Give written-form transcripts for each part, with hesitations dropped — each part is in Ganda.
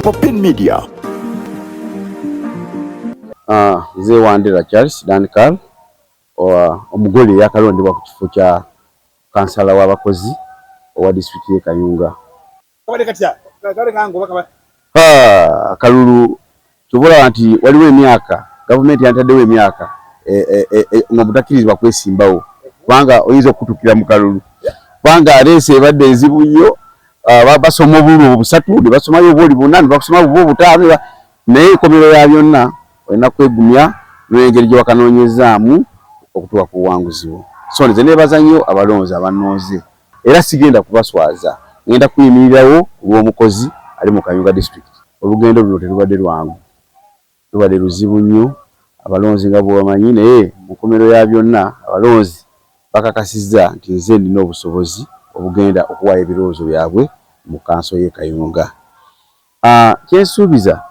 Popin Media. Ze Wandera Charles Dankal omugole yakalondebwa ku kifo kya kansala w'abakozi owa district ye Kayunga. Kalulu tubula nti waliwo emyaka gavumenti yantaddewo emyaka nga butakirizibwa kwesimbawo kubanga oyinza okutukira mu kalulu kubanga aleese ebadde enzibu nnyo. Basoma obululu busatu ne basomayo obuli buna ne basoma obwo butaano naye komero ya byonna olina kwegumya n'engeri gye wakanoonyezaamu okutuuka ku buwanguzi bwo. So nze neebaza nnyo abalonzi abanooze era sigenda kubaswaza, ngenda kuyimirirawo olw'omukozi ali mu Kayunga district. Olugendo luno terubadde lwangu, lubadde luzibu nnyo abalonzi nga bw'obamanyi, naye mu komero ya byonna abalonzi bakakasizza nti nze nina obusobozi obugenda okuwaayo ebirowoozo byabwe mu kanso y'e Kayunga. Kyensuubiza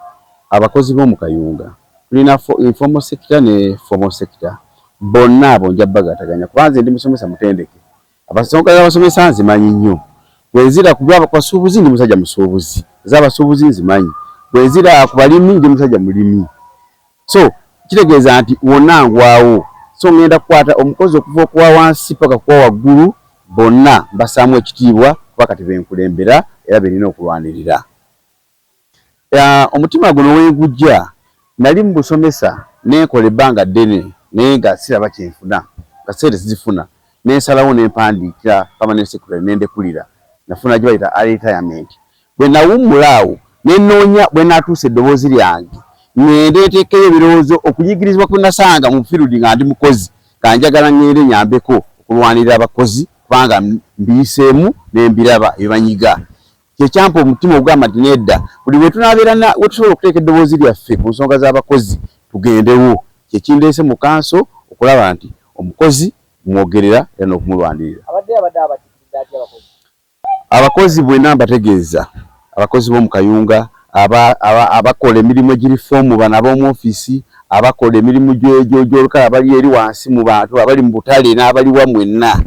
abakozi b'omu Kayunga tulina informal sector ne formal sector bonna abo nja bagataganya kubanga nze ndi musomesa mutendeke. Abasomesa nzimanyi nnyo, bwenzira ku basuubuzi ndi musajja musuubuzi, ez'abasuubuzi nzimanyi, bwenzira ku balimi ndi musajja mulimi. So kitegeeza nti wonna ngwawo, so ngenda kukwata omukozi okuva okuwa wansi paka kuwa waggulu bonna basaamu ekitiibwa kuba kati benkulembera era benina okulwanirira. Omutima guno weegujja nali mu busomesa nenkola ebbanga ddene naye nga siraba kyenfuna, nga sente sizifuna, nensalawo nempandiikira permanent secretary nendekulira, nafuna gye bayita retirement. Bwe nawummulaawo nenoonya bwe naatuusa eddoboozi lyange ngende nteekeyo ebirowoozo okuyigirizibwa kwe nasanga mu field nga ndi mukozi kanjagala ngende nyambeko okulwanirira abakozi kubanga mbiyiseemu nembiraba ebanyiga. Kyekyampa omutima ogamba nti nedda buli bwe tunaabeera we tusobola okuteeka eddoboozi lyaffe ku nsonga z'abakozi tugendewo. Kyekindeese mu kanso okulaba nti omukozi mwogerera era n'okumulwanirira. Abakozi bwena mbategeeza, abakozi b'omu Kayunga abakola emirimu egiri foomu bano ab'omu ofiisi, abakola emirimu gy'olukala abali eri wansi mu bantu abali mu butale n'abali wa mwenna,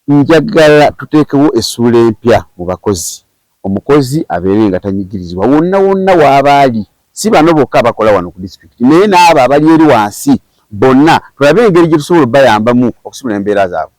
njagala tuteekewo essuula empya mu bakozi. Omukozi abeere nga tanyigirizibwa wonna wonna w'abaali, si bano bokka abakola wano ku district naye n'abo abali eri wansi bonna tulabe engeri gye tusobola bayambamu okusumula embeera zaabwe.